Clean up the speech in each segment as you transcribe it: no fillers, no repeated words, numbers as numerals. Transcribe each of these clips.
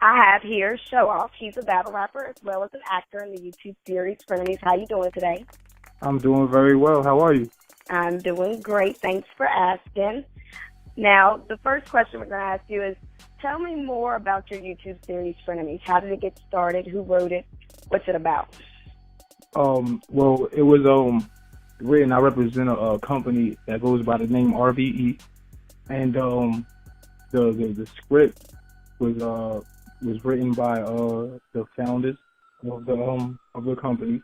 I have here Showoff. He's a battle rapper as well as an actor in the YouTube series Frienimies. How you doing today? I'm doing very well. How are you? I'm doing great. Thanks for asking. Now, the first question we're going to ask you is, tell me more about your YouTube series Frienimies. How did it get started? Who wrote it? What's it about? Well, it was written. I represent a company that goes by the name RVE, and the script was written by the founders of the company.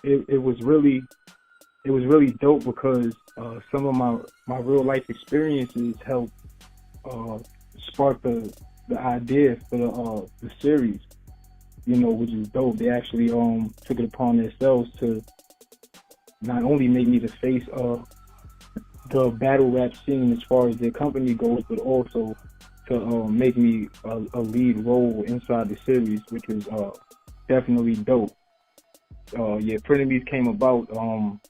It was really dope because some of my real life experiences helped spark the idea for the series. You know, which is dope. They actually took it upon themselves to not only make me the face of the battle rap scene as far as their company goes, but also to make me a lead role inside the series, which was definitely dope. Frienimies came about. I'm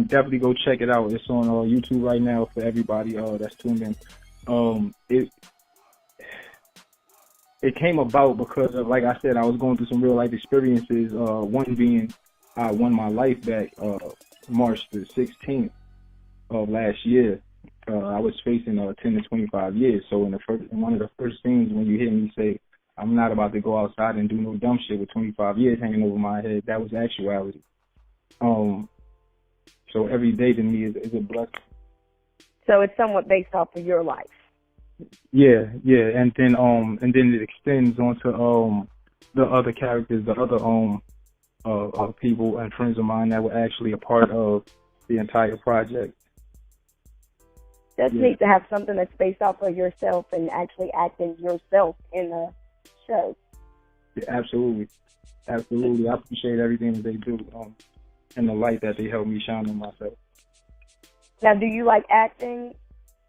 definitely go check it out. It's on YouTube right now for everybody that's tuned in. It came about because of, like I said, I was going through some real life experiences. One being I won my life back March the 16th of last year. I was facing 10 to 25 years. So in one of the first things when you hear me say, I'm not about to go outside and do no dumb shit with 25 years hanging over my head, that was actuality. So every day to me is a blessing. So it's somewhat based off of your life. Yeah, and then it extends onto the other characters, the other people and friends of mine that were actually a part of the entire project. That's neat to have something that's based off of yourself and actually acting yourself in the show. Yeah, absolutely. I appreciate everything that they do and the light that they help me shine on myself. Now, do you like acting?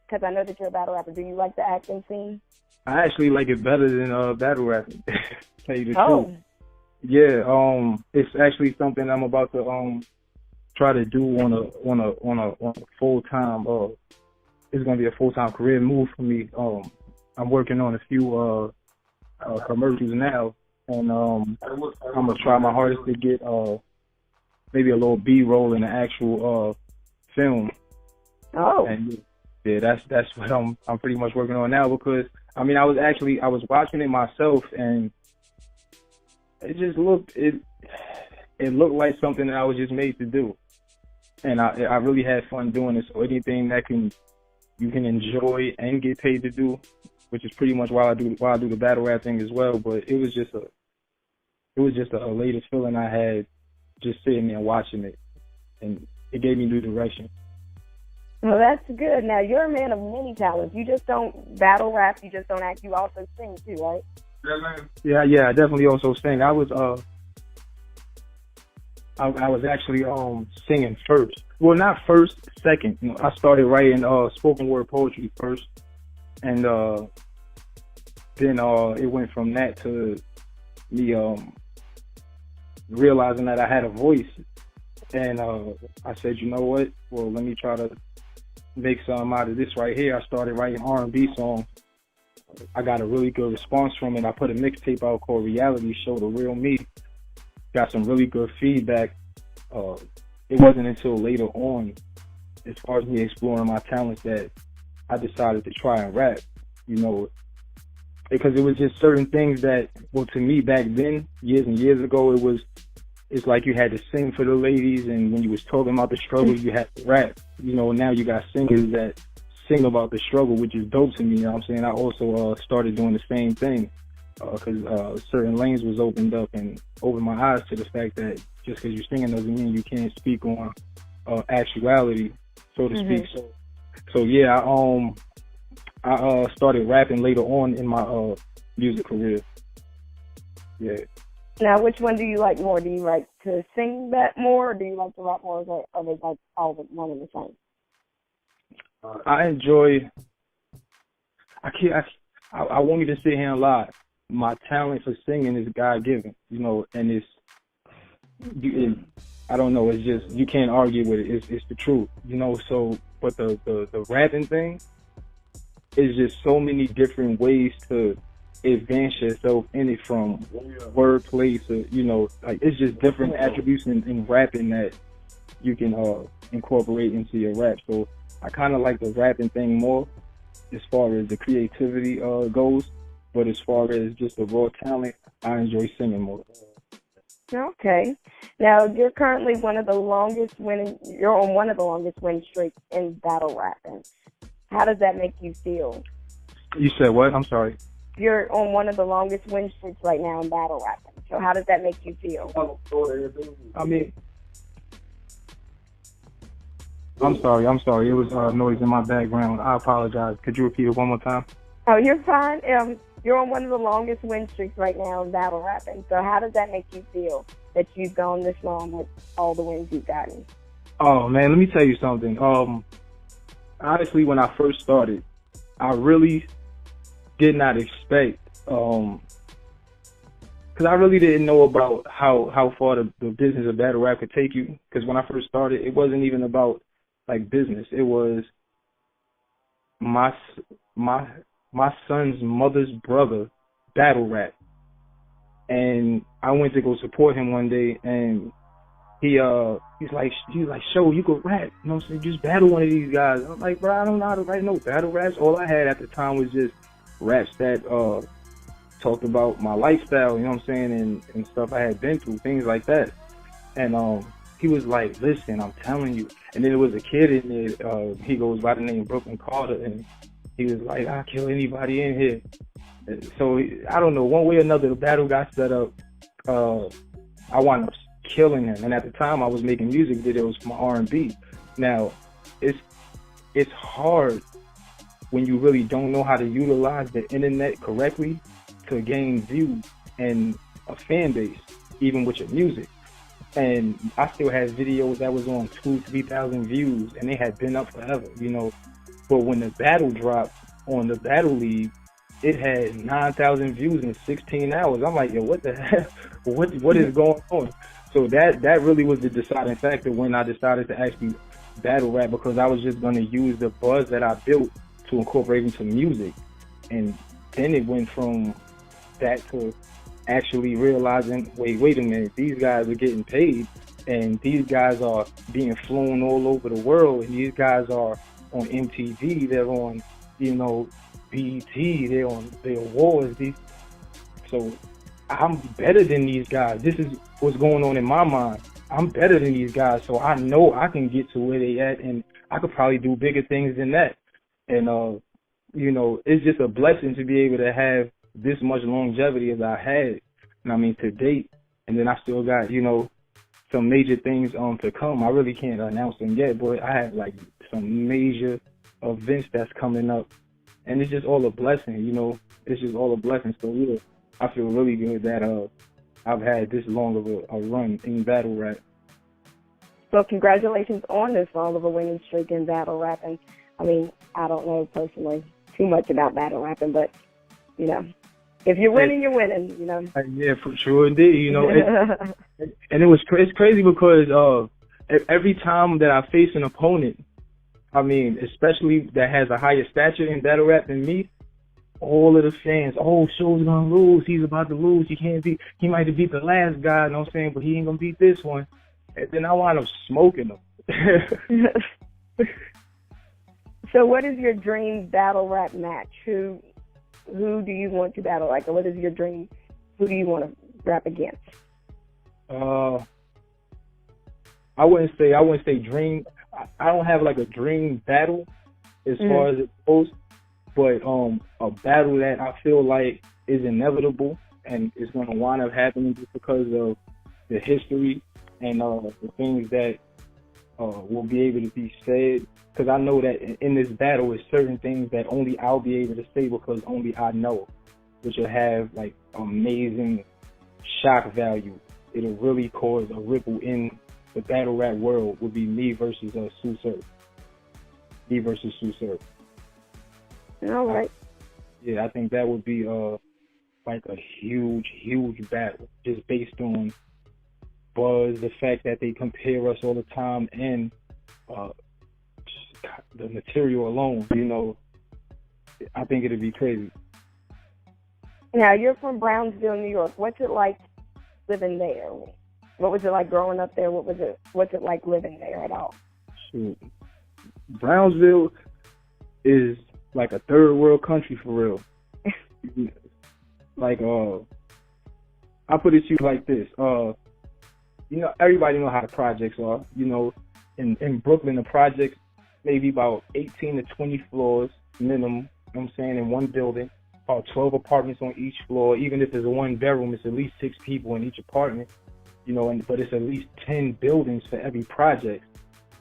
Because I know that you're a battle rapper. Do you like the acting scene? I actually like it better than battle rapping. Tell you the truth. Yeah, it's actually something I'm about to try to do on a full time. It's gonna be a full time career move for me. I'm working on a few commercials now, and I'm gonna try my hardest to get maybe a little B-roll in the actual film. Oh. And yeah, that's what I'm pretty much working on now, because I mean I was watching it myself, and it just looked looked like something that I was just made to do, and I really had fun doing it. So anything that you can enjoy and get paid to do, which is pretty much why I do the battle rap thing as well. But it was just a elated feeling I had just sitting there watching it, and it gave me new direction. Well, that's good. Now, you're a man of many talents. You just don't battle rap. You just don't act. You also sing, too, right? Yeah, I definitely also sing. I was actually singing first. Well, not first, second. You know, I started writing spoken word poetry first, and then it went from that to me realizing that I had a voice, and I said, you know what? Well, let me try to make something out of this right here. I started writing R&B songs. I got a really good response from it. I put a mixtape out called Reality Show, The Real Me. Got some really good feedback. It wasn't until later on, as far as me exploring my talents, that I decided to try and rap, you know, because it was just certain things that, well, to me back then, years and years ago, it's like you had to sing for the ladies, and when you was talking about the struggle, you had to rap. You know, now you got singers that sing about the struggle, which is dope to me, you know what I'm saying? I also started doing the same thing, because certain lanes was opened up and opened my eyes to the fact that just because you're singing doesn't mean you can't speak on actuality, so to speak. So yeah, I started rapping later on in my music career. Yeah. Now, which one do you like more? Do you like to sing that more, or do you like to rap more, or are they like all one and the same? I enjoy. I won't even sit here and lie. My talent for singing is God-given, you know, and I don't know. It's just, you can't argue with it. It's the truth, you know. So, but the rapping thing, it's just so many different ways to advance yourself in it, from wordplay to, like, it's just different attributes in rapping that you can incorporate into your rap. So I kind of like the rapping thing more as far as the creativity goes, but as far as just the raw talent, I enjoy singing more. Okay. Now, you're currently you're on one of the longest win streaks in battle rapping. How does that make you feel? You said what? I'm sorry. You're on one of the longest win streaks right now in battle rapping. So how does that make you feel? I mean, I'm sorry. It was noise in my background. I apologize. Could you repeat it one more time? Oh, you're fine. You're on one of the longest win streaks right now in battle rapping. So how does that make you feel that you've gone this long with all the wins you've gotten? Oh, man, let me tell you something. Honestly, when I first started, I really did not expect, because I really didn't know about how far the business of battle rap could take you. Because when I first started, it wasn't even about, like, business. It was my son's mother's brother battle rap, and I went to go support him one day, and he's like, Show, you could rap, you know what I'm saying? Just battle one of these guys. I'm like, bro, I don't know how to write no battle raps. All I had at the time was just raps that talked about my lifestyle, you know what I'm saying, and stuff I had been through, things like that. And he was like, listen, I'm telling you. And then there was a kid in there, he goes by the name Brooklyn Carter, and he was like, I'll kill anybody in here. So I don't know, one way or another, the battle got set up. I wound up killing him, and at the time I was making music videos for my R&B. Now, it's hard when you really don't know how to utilize the internet correctly to gain views and a fan base, even with your music. And I still had videos that was on 2,000-3,000 views, and they had been up forever, But when the battle dropped on the Battle League, it had 9,000 views in 16 hours. I'm like, yo, what the hell? What is going on? So that really was the deciding factor when I decided to actually battle rap, because I was just going to use the buzz that I built to incorporate into music. And then it went from that to actually realizing, wait a minute, these guys are getting paid, and these guys are being flown all over the world, and these guys are on MTV, they're on, BET, they're on the awards. So I'm better than these guys. This is what's going on in my mind. I'm better than these guys, so I know I can get to where they at, and I could probably do bigger things than that. And it's just a blessing to be able to have this much longevity as I had, and I mean, to date. And then I still got, some major things to come. I really can't announce them yet, but I have like some major events that's coming up, and it's just all a blessing. It's just all a blessing. So yeah, I feel really good that I've had this long of a run in battle rap. Well, congratulations on this long of a winning streak in battle rapping. I mean, I don't know personally too much about battle rapping, but if you're winning, you're winning. Yeah, for sure, indeed. And it's crazy because every time that I face an opponent, I mean, especially that has a higher stature in battle rap than me, all of the fans, Show's gonna lose. He's about to lose. He might have beat the last guy, you know what I'm saying, but he ain't gonna beat this one. And then I wind up smoking them. So what is your dream battle rap match? Who do you want to battle? Like, what is your dream? Who do you want to rap against? I wouldn't say dream. I don't have like a dream battle as far as it goes, but a battle that I feel like is inevitable and is going to wind up happening just because of the history and the things that will be able to be said. Because I know that in this battle, is certain things that only I'll be able to say because only I know, which will have like amazing shock value. It'll really cause a ripple in the battle rap world. Would be me versus Sue Surf. Me versus Sue Surf. All right. I think that would be like a huge battle, just based on buzz, the fact that they compare us all the time, and the material alone. I think it'd be crazy. Now, you're from Brownsville, New York. What's it like living there? What was it like growing up there? What's it like living there at all? Shoot. Brownsville is like a third world country for real. Like, I'll put it to you like this. You know, everybody know how the projects are. You know, in Brooklyn, the projects maybe about 18 to 20 floors minimum, you know what I'm saying, in one building. About 12 apartments on each floor. Even if it's a one bedroom, it's at least 6 people in each apartment. You know, but it's at least 10 buildings for every project.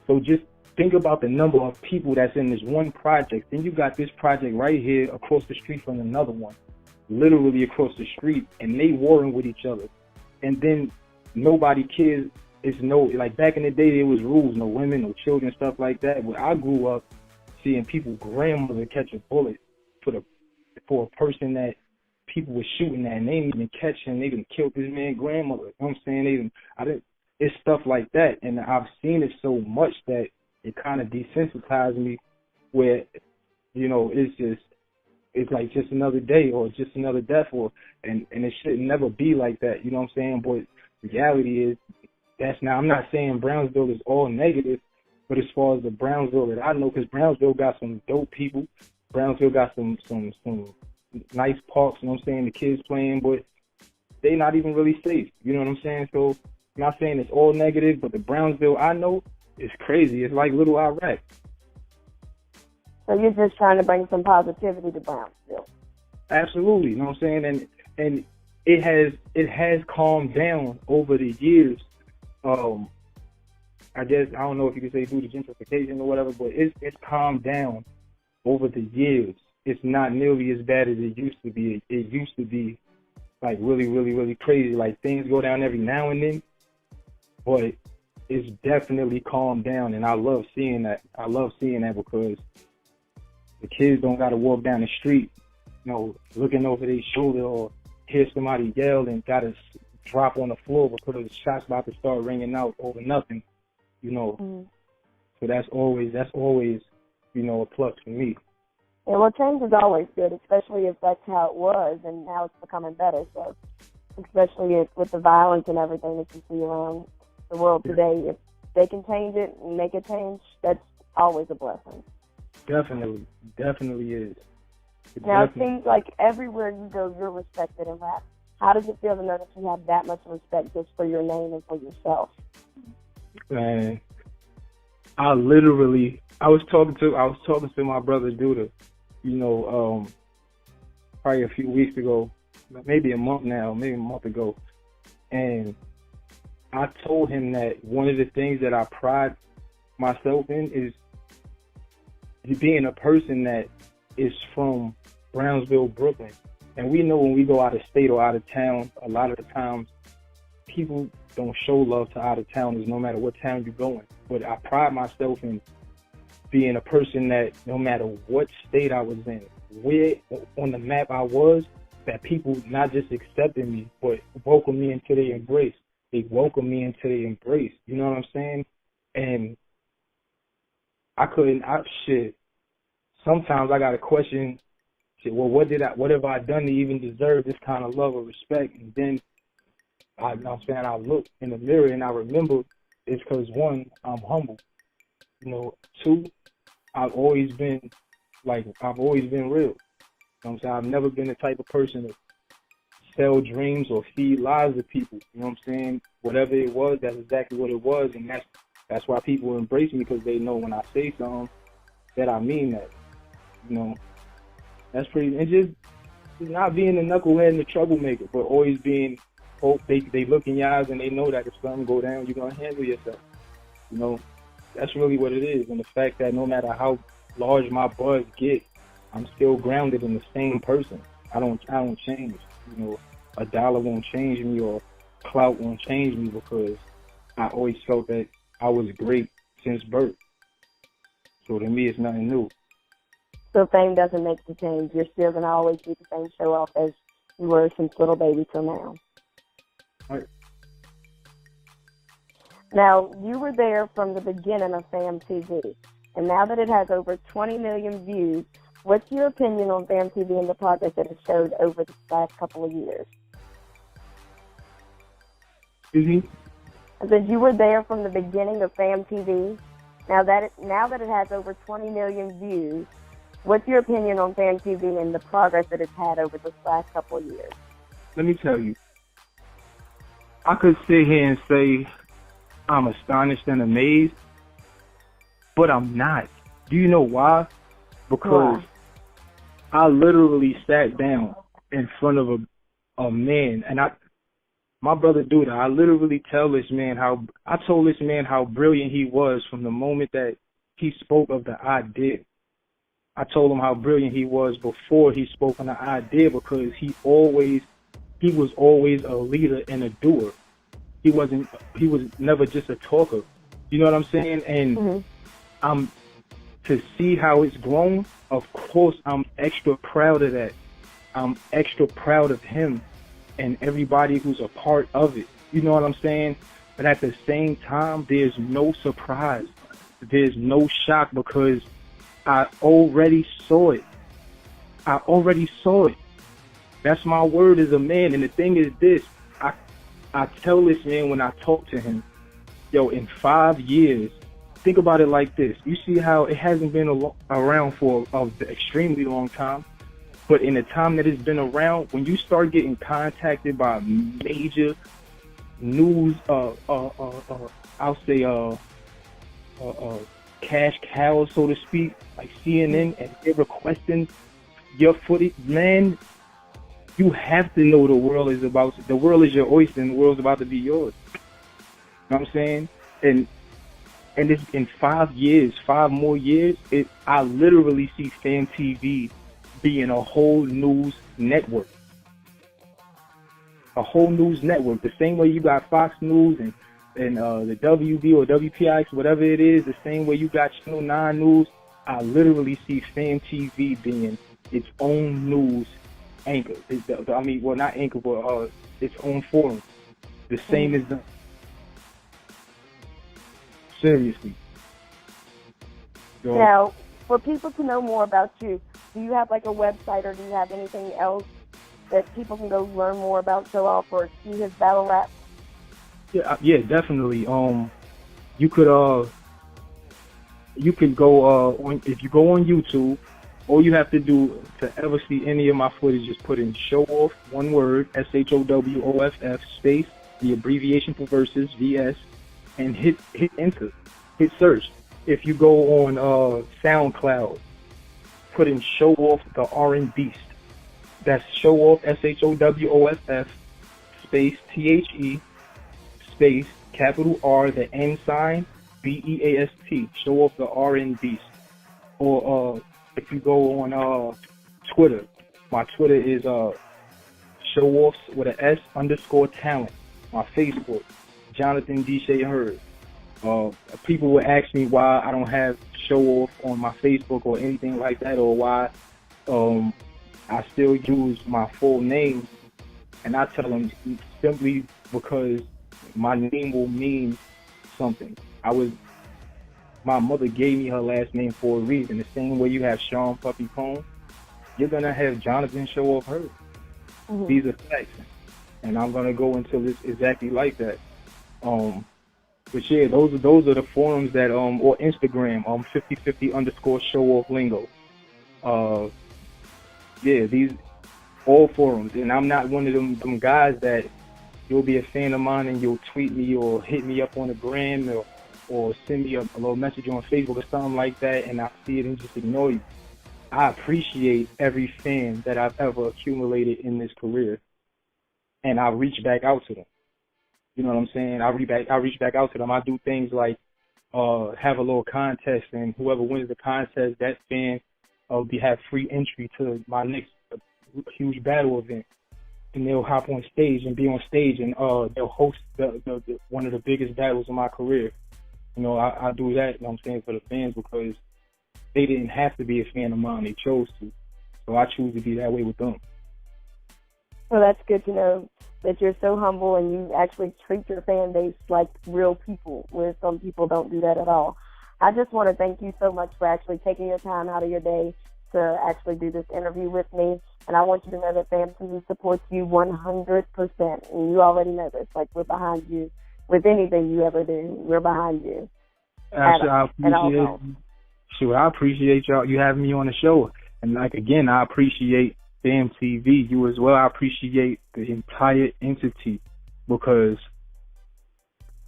So just think about the number of people that's in this one project. Then you got this project right here across the street from another one, literally across the street, and they warring with each other. And then nobody cares. It's like back in the day, there was rules, no women, no children, stuff like that. But I grew up seeing people grandmother catch a bullet for a person that people were shooting at, and they didn't even catch him. They didn't kill this man's grandmother. You know what I'm saying? It's stuff like that, and I've seen it so much that it kind of desensitized me. Where, you know, it's like just another day or just another death, and it should never be like that. You know what I'm saying? But reality is I'm not saying Brownsville is all negative, but as far as the Brownsville that I know, because Brownsville got some dope people. Brownsville got some nice parks, you know what I'm saying, the kids playing, but they not even really safe, you know what I'm saying? So I'm not saying it's all negative, but the Brownsville I know is crazy. It's like little Iraq. So you're just trying to bring some positivity to Brownsville. Absolutely, you know what I'm saying? And it has calmed down over the years. I guess, I don't know if you could say due to gentrification or whatever, but it's calmed down over the years. It's not nearly as bad as it used to be. It used to be like really, really, really crazy. Like things go down every now and then, but it's definitely calmed down, and I love seeing that. I love seeing that because the kids don't got to walk down the street, you know, looking over their shoulder or hear somebody yell and got to drop on the floor because the shots about to start ringing out over nothing, you know. Mm-hmm. So that's always, you know, a plus for me. Yeah, well, change is always good, especially if that's how it was, and now it's becoming better. So, especially with the violence and everything that you see around the world today, if they can change it and make it change, that's always a blessing. Definitely is. Now, it seems like everywhere you go, you're respected in rap. How does it feel to know that you have that much respect just for your name and for yourself? Man, I was talking to my brother Duda, you know, probably a few weeks ago, maybe a month ago, and I told him that one of the things that I pride myself in is being a person that is from Brownsville, Brooklyn. And we know when we go out of state or out of town, a lot of the times people don't show love to out of towners no matter what town you're going. But I pride myself in being a person that no matter what state I was in, where on the map I was, that people not just accepted me, but welcomed me into their embrace. They welcomed me into their embrace. You know what I'm saying? And sometimes I got to question, well, what have I done to even deserve this kind of love or respect? And then I look in the mirror and I remember it's because, one, I'm humble. You know, two, I've always been real. You know what I'm saying? I've never been the type of person to sell dreams or feed lies to people. You know what I'm saying? Whatever it was, that's exactly what it was. And that's why people embrace me, because they know when I say something that I mean that. You know, that's pretty, and just not being a knucklehead and a troublemaker, but always being, they look in your eyes and they know that if something go down, you're going to handle yourself. You know, that's really what it is. And the fact that no matter how large my buzz get, I'm still grounded in the same person. I don't change. You know, a dollar won't change me or clout won't change me, because I always felt that I was great since birth. So to me, it's nothing new. So fame doesn't make the change. You're still going to always be the same Showoff as you were since little baby till now. Right. Now, you were there from the beginning of FAMMTV, and now that it has over 20 million views, What's your opinion on FAMMTV and the progress that it showed over the last couple of years? Excuse me? I said you were there from the beginning of FAMMTV. Now that it has over 20 million views, what's your opinion on FAMMTV and the progress that it's had over the last couple of years? Let me tell you, I could sit here and say I'm astonished and amazed, but I'm not. Do you know why? Because I literally sat down in front of a man, and my brother Duda, I literally told this man how brilliant he was from the moment that he spoke of the idea. I told him how brilliant he was before he spoke on the idea, because he was always a leader and a doer. He was never just a talker. You know what I'm saying? And to see how it's grown, of course I'm extra proud of that. I'm extra proud of him and everybody who's a part of it. You know what I'm saying? But at the same time, there's no surprise. There's no shock, because I already saw it. That's my word as a man. And the thing is this, I tell this man when I talk to him, yo, in 5 years, think about it like this. You see how it hasn't been around for an extremely long time, but in the time that it's been around, when you start getting contacted by major news, I'll say, cash cows, so to speak, like CNN, and they're requesting your footage, man, you have to know the world is your oyster, and the world's about to be yours. You know what I'm saying? And it's in 5 years, 5 more years, I literally see FAMMTV being a whole news network. A whole news network. The same way you got Fox News and the WB or WPIX, whatever it is, the same way you got Channel 9 News, I literally see FAMMTV being its own news anchor. Not anchor, but its own forum. The same as the... Seriously. So, now, for people to know more about you, do you have like a website, or do you have anything else that people can go learn more about Showoff or see his battle rap? Yeah, definitely. You could go on, if you go on YouTube. All you have to do to ever see any of my footage is put in Showoff, one word, SHOWOFF, space, the abbreviation for verses, VS, and hit enter, hit search. If you go on SoundCloud, put in Showoff the R&Beast. That's Showoff, SHOWOFF, space, THE, space, capital R, the N sign, BEAST, Showoff the R&Beast. Or if you go on Twitter, my Twitter is Showoffs with an S _talent. My Facebook, Jonathan D. Shea Hurd. People would ask me why I don't have Showoff on my Facebook or anything like that, or why I still use my full name, and I tell them simply because my name will mean something. My mother gave me her last name for a reason. The same way you have Sean Puppy Combs, you're gonna have Jonathan Showoff Hurd. These are facts, and I'm gonna go until it's exactly like that. But yeah, those are the forums that or Instagram 5050 _ Showoff lingo. Yeah, these all forums, and I'm not one of them guys that you'll be a fan of mine and you'll tweet me or hit me up on the gram or send me a little message on Facebook or something like that, and I see it and just ignore you. I appreciate every fan that I've ever accumulated in this career, and I reach back out to them. You know what I'm saying? I reach back out to them. I do things like have a little contest, and whoever wins the contest, that fan will have free entry to my next huge battle event. And they'll hop on stage and be on stage, and they'll host the one of the biggest battles of my career. You know, I do that, you know what I'm saying, for the fans, because they didn't have to be a fan of mine. They chose to. So I choose to be that way with them. Well, that's good to know that you're so humble and you actually treat your fan base like real people, where some people don't do that at all. I just want to thank you so much for actually taking your time out of your day to actually do this interview with me. And I want you to know that FAMMTV supports you 100%. And you already know this. Like, we're behind you with anything you ever do. We're behind you. I appreciate y'all. You having me on the show. And, like, again, I appreciate FAMMTV, you as well. I appreciate the entire entity because,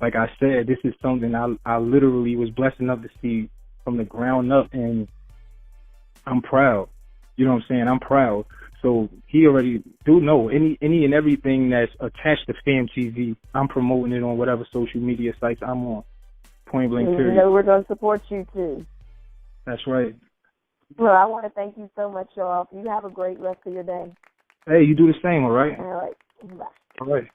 like I said, this is something I literally was blessed enough to see from the ground up, and I'm proud. You know what I'm saying? I'm proud. So he already do know any and everything that's attached to FAMMTV, I'm promoting it on whatever social media sites I'm on. Point blank period. You know we're going to support you, too. That's right. Well, I want to thank you so much, Showoff. You have a great rest of your day. Hey, you do the same, all right? All right. Bye. All right.